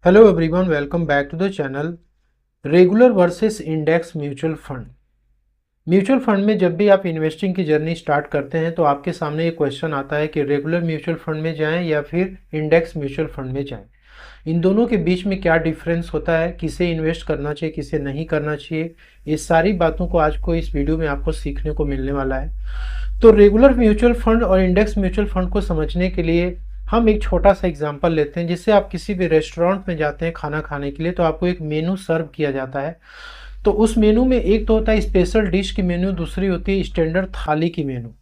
Hello everyone, welcome back to the channel. Regular versus index mutual fund. Mutual fund में जब भी आप investing की जर्नी स्टार्ट करते हैं तो आपके सामने एक क्वेश्चन आता है कि रेगुलर म्यूचुअल फंड में जाएं या फिर इंडेक्स म्यूचुअल फंड में जाएं। इन दोनों के बीच में क्या डिफरेंस होता है, किसे इन्वेस्ट करना चाहिए, किसे नहीं करना चाहिए, ये सारी बातों को आज को इस वीडियो में आपको सीखने को मिलने वाला है। तो रेगुलर म्यूचुअल फंड और इंडेक्स म्यूचुअल फंड को समझने के लिए हम एक छोटा सा एग्जांपल लेते हैं। जिससे आप किसी भी रेस्टोरेंट में जाते हैं खाना खाने के लिए तो आपको एक मेनू सर्व किया जाता है। तो उस मेनू में एक तो होता है स्पेशल डिश की मेनू, दूसरी होती है स्टैंडर्ड थाली की मेनू।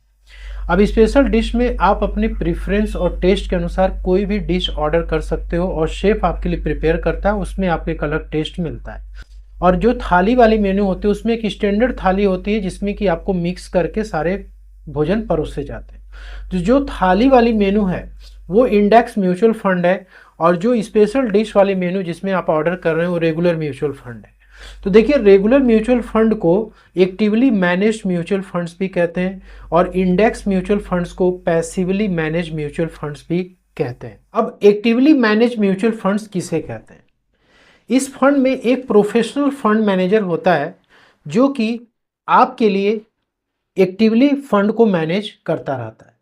अब स्पेशल डिश में आप अपने प्रेफरेंस और टेस्ट के अनुसार कोई भी डिश ऑर्डर कर सकते हो और शेफ आपके लिए प्रिपेयर करता है, उसमें आपको एक अलग टेस्ट मिलता है। और जो थाली वाली मेनू होती है उसमें एक स्टैंडर्ड थाली होती है जिसमें कि आपको मिक्स करके सारे भोजन परोसे जाते हैं। तो जो थाली वाली मेनू है वो इंडेक्स म्यूचुअल फंड है, और जो स्पेशल डिश वाली मेनू जिसमें आप ऑर्डर कर रहे हैं वो रेगुलर म्यूचुअल फंड है। तो देखिए, रेगुलर म्यूचुअल फंड को एक्टिवली मैनेज्ड म्यूचुअल फंड्स भी कहते हैं और इंडेक्स म्यूचुअल फंड्स को पैसिवली मैनेज म्यूचुअल फंड्स भी कहते हैं। अब एक्टिवली मैनेज म्यूचुअल फंड्स किसे कहते हैं? इस फंड में एक प्रोफेशनल फंड मैनेजर होता है जो कि आपके लिए एक्टिवली फंड को मैनेज करता रहता है।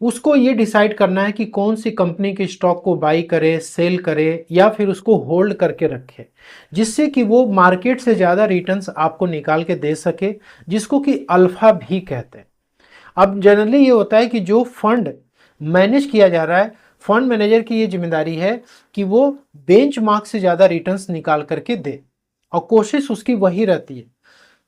उसको ये डिसाइड करना है कि कौन सी कंपनी के स्टॉक को बाई करे, सेल करे या फिर उसको होल्ड करके रखे, जिससे कि वो मार्केट से ज़्यादा रिटर्न्स आपको निकाल के दे सके, जिसको कि अल्फा भी कहते हैं। अब जनरली ये होता है कि जो फंड मैनेज किया जा रहा है, फंड मैनेजर की ये जिम्मेदारी है कि वो बेंचमार्क से ज़्यादा रिटर्न्स निकाल करके दे, और कोशिश उसकी वही रहती है।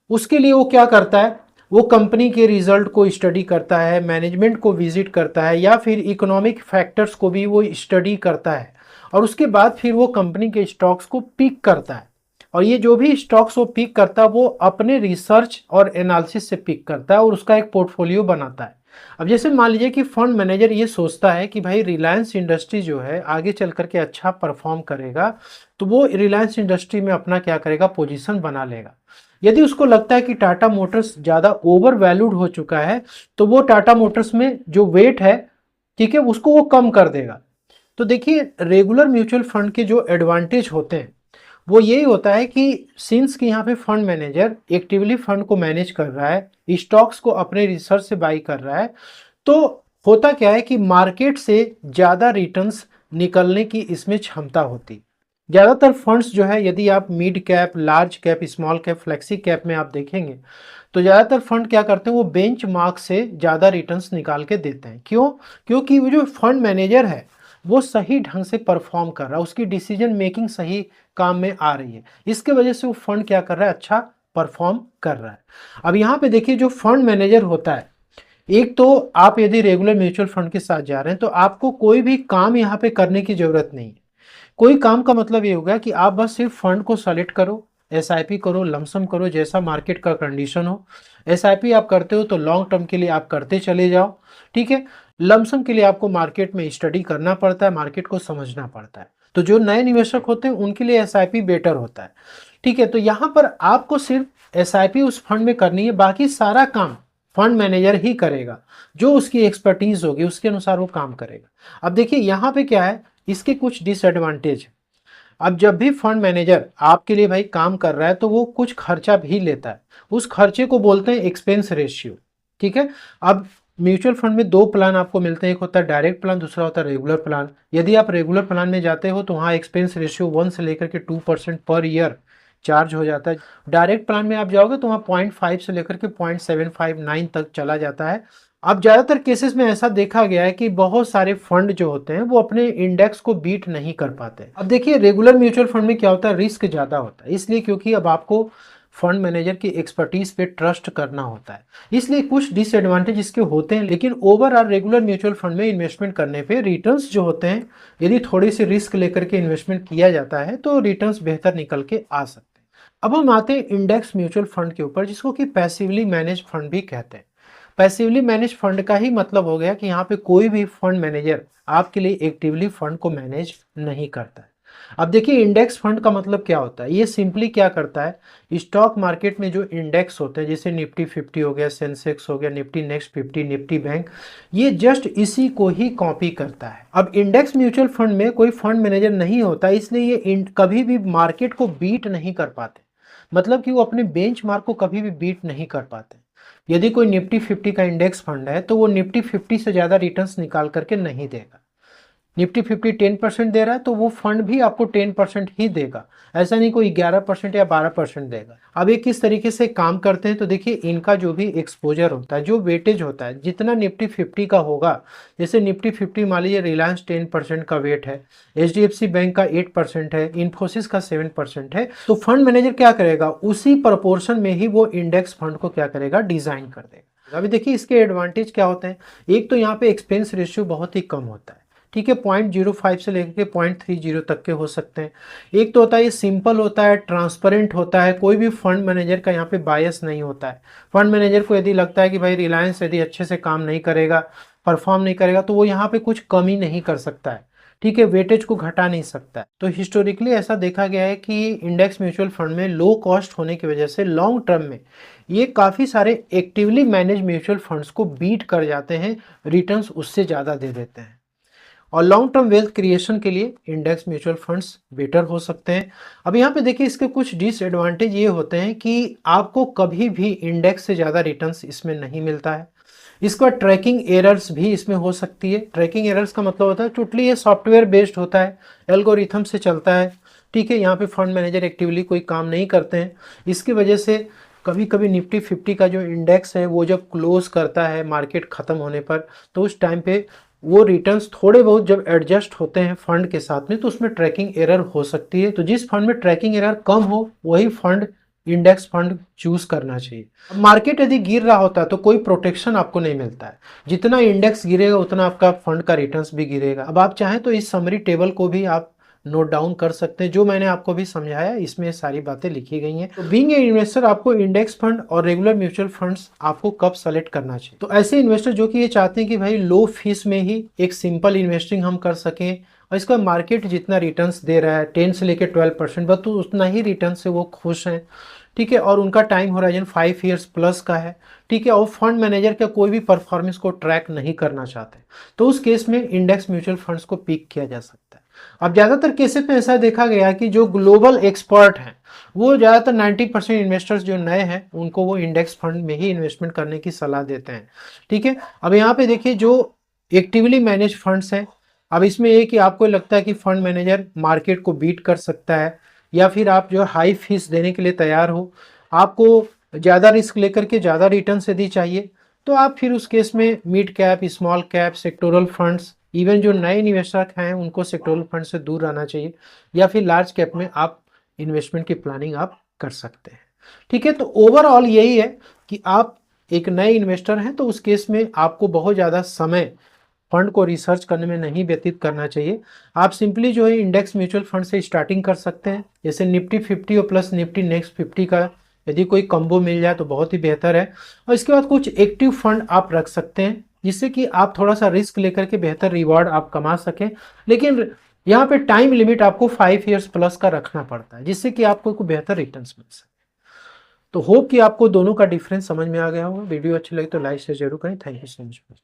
उसके लिए वो क्या करता है, वो कंपनी के रिजल्ट को स्टडी करता है, मैनेजमेंट को विजिट करता है या फिर इकोनॉमिक फैक्टर्स को भी वो स्टडी करता है, और उसके बाद फिर वो कंपनी के स्टॉक्स को पिक करता है। और ये जो भी स्टॉक्स वो पिक करता है वो अपने रिसर्च और एनालिसिस से पिक करता है और उसका एक पोर्टफोलियो बनाता है। अब जैसे मान लीजिए कि फंड मैनेजर ये सोचता है कि भाई रिलायंस इंडस्ट्री जो है आगे चल करके अच्छा परफॉर्म करेगा, तो वो रिलायंस इंडस्ट्री में अपना क्या करेगा, पोजीशन बना लेगा। यदि उसको लगता है कि टाटा मोटर्स ज़्यादा ओवर वैल्यूड हो चुका है तो वो टाटा मोटर्स में जो वेट है, ठीक है, उसको वो कम कर देगा। तो देखिए, रेगुलर म्यूचुअल फंड के जो एडवांटेज होते हैं वो यही होता है कि सिंस कि यहाँ पे फंड मैनेजर एक्टिवली फंड को मैनेज कर रहा है, स्टॉक्स को अपने रिसर्च से बाई कर रहा है, तो होता क्या है कि मार्केट से ज़्यादा रिटर्न्स निकलने की इसमें क्षमता होती। ज़्यादातर फंड्स जो है, यदि आप mid cap, large cap, small cap, flexi cap में आप देखेंगे तो ज़्यादातर फंड क्या करते हैं, वो बेंच मार्क से ज़्यादा रिटर्न्स निकाल के देते हैं। क्यों? क्योंकि वो जो फंड मैनेजर है वो सही ढंग से परफॉर्म कर रहा है, उसकी डिसीजन मेकिंग सही काम में आ रही है, इसके वजह से वो फंड क्या कर रहा है, अच्छा परफॉर्म कर रहा है। अब यहाँ पे देखिए, जो फंड मैनेजर होता है, एक तो आप यदि रेगुलर म्यूचुअल फंड के साथ जा रहे हैं तो आपको कोई भी काम यहाँ पे करने की जरूरत नहीं है। कोई काम का मतलब ये होगा कि आप बस सिर्फ फंड को सेलेक्ट करो, एसआईपी करो, लमसम करो, जैसा मार्केट का कंडीशन हो। एसआईपी आप करते हो तो लॉन्ग टर्म के लिए आप करते चले जाओ, ठीक है। लमसम के लिए आपको मार्केट में स्टडी करना पड़ता है, मार्केट को समझना पड़ता है। तो जो नए निवेशक होते हैं उनके लिए एसआईपी बेटर होता है, ठीक है। तो यहाँ पर आपको सिर्फ एसआईपी उस फंड में करनी है, बाकी सारा काम फंड मैनेजर ही करेगा। जो उसकी एक्सपर्टीज होगी उसके अनुसार वो काम करेगा। अब देखिए यहाँ पे क्या है, इसके कुछ डिसएडवांटेज है। अब जब भी फंड मैनेजर आपके लिए भाई काम कर रहा है तो वो कुछ खर्चा भी लेता है, उस खर्चे को बोलते हैं एक्सपेंस रेशियो, ठीक है। अब म्यूचुअल फंड में दो प्लान आपको मिलते हैं, एक होता है डायरेक्ट प्लान, दूसरा होता है रेगुलर प्लान। यदि आप रेगुलर प्लान में जाते हो तो वहाँ एक्सपेंस रेशियो 1 से लेकर के 2% पर ईयर चार्ज हो जाता है। डायरेक्ट प्लान में आप जाओगे तो वहाँ 0.5 से लेकर के 0.759 तक चला जाता है। अब ज़्यादातर केसेस में ऐसा देखा गया है कि बहुत सारे फंड जो होते हैं वो अपने इंडेक्स को बीट नहीं कर पाते। अब देखिए, रेगुलर म्यूचुअल फंड में क्या होता है, रिस्क ज़्यादा होता है, इसलिए क्योंकि अब आपको फंड मैनेजर की एक्सपर्टीज पे ट्रस्ट करना होता है, इसलिए कुछ डिसएडवांटेज इसके होते हैं। लेकिन ओवरऑल रेगुलर म्यूचुअल फंड में इन्वेस्टमेंट करने पे रिटर्न्स जो होते हैं, यदि थोड़ी सी रिस्क लेकर के इन्वेस्टमेंट किया जाता है तो रिटर्न्स बेहतर निकल के आ सकते हैं। अब हम आते हैं इंडेक्स म्यूचुअल फंड के ऊपर, जिसको कि पैसिवली मैनेज फंड भी कहते हैं। पैसिवली मैनेज फंड का ही मतलब हो गया कि यहाँ पे कोई भी फंड मैनेजर आपके लिए एक्टिवली फंड को मैनेज नहीं करता है। अब देखिए इंडेक्स फंड का मतलब क्या होता है, ये सिंपली क्या करता है, स्टॉक मार्केट में जो इंडेक्स होते हैं जैसे निफ्टी 50 हो गया, सेंसेक्स हो गया, निफ्टी नेक्स्ट 50, निफ्टी बैंक, ये जस्ट इसी को ही कॉपी करता है। अब इंडेक्स म्यूचुअल फंड में कोई फंड मैनेजर नहीं होता, इसलिए ये कभी भी मार्केट को बीट नहीं कर पाते, मतलब कि वो अपने बेंचमार्क को कभी भी बीट नहीं कर पाते। यदि कोई निफ्टी 50 का इंडेक्स फंड है तो वो निफ्टी 50 से ज़्यादा रिटर्न्स निकाल करके नहीं देगा। निफ्टी 50 10% दे रहा है तो वो फंड भी आपको 10% ही देगा, ऐसा नहीं कोई 11% या 12% देगा। अब ये किस तरीके से काम करते हैं, तो देखिए इनका जो भी एक्सपोजर होता है, जो वेटेज होता है, जितना निफ्टी 50 का होगा, जैसे निफ्टी 50 मान लीजिए रिलायंस 10% का वेट है, HDFC बैंक का 8% है, इन्फोसिस का 7% है, तो फंड मैनेजर क्या करेगा, उसी प्रपोर्शन में ही वो इंडेक्स फंड को क्या करेगा, डिजाइन कर देगा। अभी देखिए इसके एडवांटेज क्या होते हैं, एक तो यहाँ पे एक्सपेंस रेशियो बहुत ही कम होता है, ठीक है, 0.05 से लेकर के 0.30 तक के हो सकते हैं। एक तो होता है ये सिंपल होता है, ट्रांसपेरेंट होता है, कोई भी फंड मैनेजर का यहाँ पे बायस नहीं होता है। फंड मैनेजर को यदि लगता है कि भाई रिलायंस यदि अच्छे से काम नहीं करेगा, परफॉर्म नहीं करेगा, तो वो यहाँ पे कुछ कमी नहीं कर सकता है, ठीक है, वेटेज को घटा नहीं सकता है। तो हिस्टोरिकली ऐसा देखा गया है कि इंडेक्स म्यूचुअल फंड में लो कॉस्ट होने की वजह से लॉन्ग टर्म में ये काफ़ी सारे एक्टिवली मैनेज म्यूचुअल फंड्स को बीट कर जाते हैं, रिटर्न्स उससे ज़्यादा दे देते हैं। और लॉन्ग टर्म वेल्थ क्रिएशन के लिए इंडेक्स म्यूचुअल फंड्स बेटर हो सकते हैं। अब यहाँ पे देखिए इसके कुछ डिसएडवांटेज ये होते हैं कि आपको कभी भी इंडेक्स से ज़्यादा रिटर्न्स इसमें नहीं मिलता है। इसका ट्रैकिंग एरर्स भी इसमें हो सकती है। ट्रैकिंग एरर्स का मतलब होता है टोटली ये सॉफ्टवेयर बेस्ड होता है, एल्गोरिथम से चलता है, ठीक है, यहाँ पे फंड मैनेजर एक्टिवली कोई काम नहीं करते हैं। इसकी वजह से कभी कभी निफ्टी 50 का जो इंडेक्स है वो जब क्लोज करता है मार्केट ख़त्म होने पर, तो उस टाइम पे वो रिटर्न्स थोड़े बहुत जब एडजस्ट होते हैं फंड के साथ में, तो उसमें ट्रैकिंग एरर हो सकती है। तो जिस फंड में ट्रैकिंग एरर कम हो वही फंड इंडेक्स फंड चूज करना चाहिए। अब मार्केट यदि गिर रहा होता है तो कोई प्रोटेक्शन आपको नहीं मिलता है, जितना इंडेक्स गिरेगा उतना आपका फंड का रिटर्न्स भी गिरेगा। अब आप चाहें तो इस समरी टेबल को भी आप नोट डाउन कर सकते हैं, जो मैंने आपको भी समझाया इसमें सारी बातें लिखी गई हैं। तो बीइंग ए इन्वेस्टर आपको इंडेक्स फंड और रेगुलर म्यूचुअल फंड्स आपको कब सेलेक्ट करना चाहिए, तो ऐसे इन्वेस्टर जो कि ये चाहते हैं कि भाई लो फीस में ही एक सिंपल इन्वेस्टिंग हम कर सकें, और इसका मार्केट जितना रिटर्न्स दे रहा है 10 से लेकर 12%, बस तो उतना ही रिटर्न से वो खुश हैं, ठीक है, और उनका टाइम होराइजन 5 ईयर्स प्लस का है, ठीक है, और फंड मैनेजर का कोई भी परफॉर्मेंस को ट्रैक नहीं करना चाहते, तो उस केस में इंडेक्स म्यूचुअल फंड्स को पिक किया जा सकता है। अब ज़्यादातर केसेस में ऐसा देखा गया कि जो ग्लोबल एक्सपर्ट हैं वो ज़्यादातर 90% इन्वेस्टर्स जो नए हैं उनको वो इंडेक्स फंड में ही इन्वेस्टमेंट करने की सलाह देते हैं, ठीक है। अब यहाँ पे देखिए जो एक्टिवली मैनेज फंड्स हैं, अब इसमें ये कि आपको लगता है कि फंड मैनेजर मार्केट को बीट कर सकता है, या फिर आप जो हाई फीस देने के लिए तैयार हो, आपको ज़्यादा रिस्क लेकर के ज़्यादा रिटर्न यदि चाहिए, तो आप फिर उस केस में mid cap, small cap, sectoral funds, even जो नए इन्वेस्टर हैं उनको सेक्टोरल फंड से दूर रहना चाहिए, या फिर लार्ज कैप में आप इन्वेस्टमेंट की प्लानिंग आप कर सकते हैं, ठीक है। तो ओवरऑल यही है कि आप एक नए इन्वेस्टर हैं तो उस केस में आपको बहुत ज़्यादा समय फंड को रिसर्च करने में नहीं व्यतीत करना चाहिए। आप सिंपली जो है इंडेक्स म्यूचुअल फंड से स्टार्टिंग कर सकते हैं, जैसे निफ्टी 50 और प्लस निफ्टी नेक्स्ट 50 का यदि कोई कम्बो मिल जाए तो बहुत ही बेहतर है। और इसके बाद कुछ एक्टिव फंड आप रख सकते हैं जिससे कि आप थोड़ा सा रिस्क लेकर के बेहतर रिवॉर्ड आप कमा सकें, लेकिन यहाँ पे टाइम लिमिट आपको 5 ईयर्स प्लस का रखना पड़ता है जिससे कि आपको बेहतर रिटर्न्स मिल सके। तो होप कि आपको दोनों का डिफरेंस समझ में आ गया होगा। वीडियो अच्छी लगी तो लाइक शेयर जरूर करें। Thank you so much.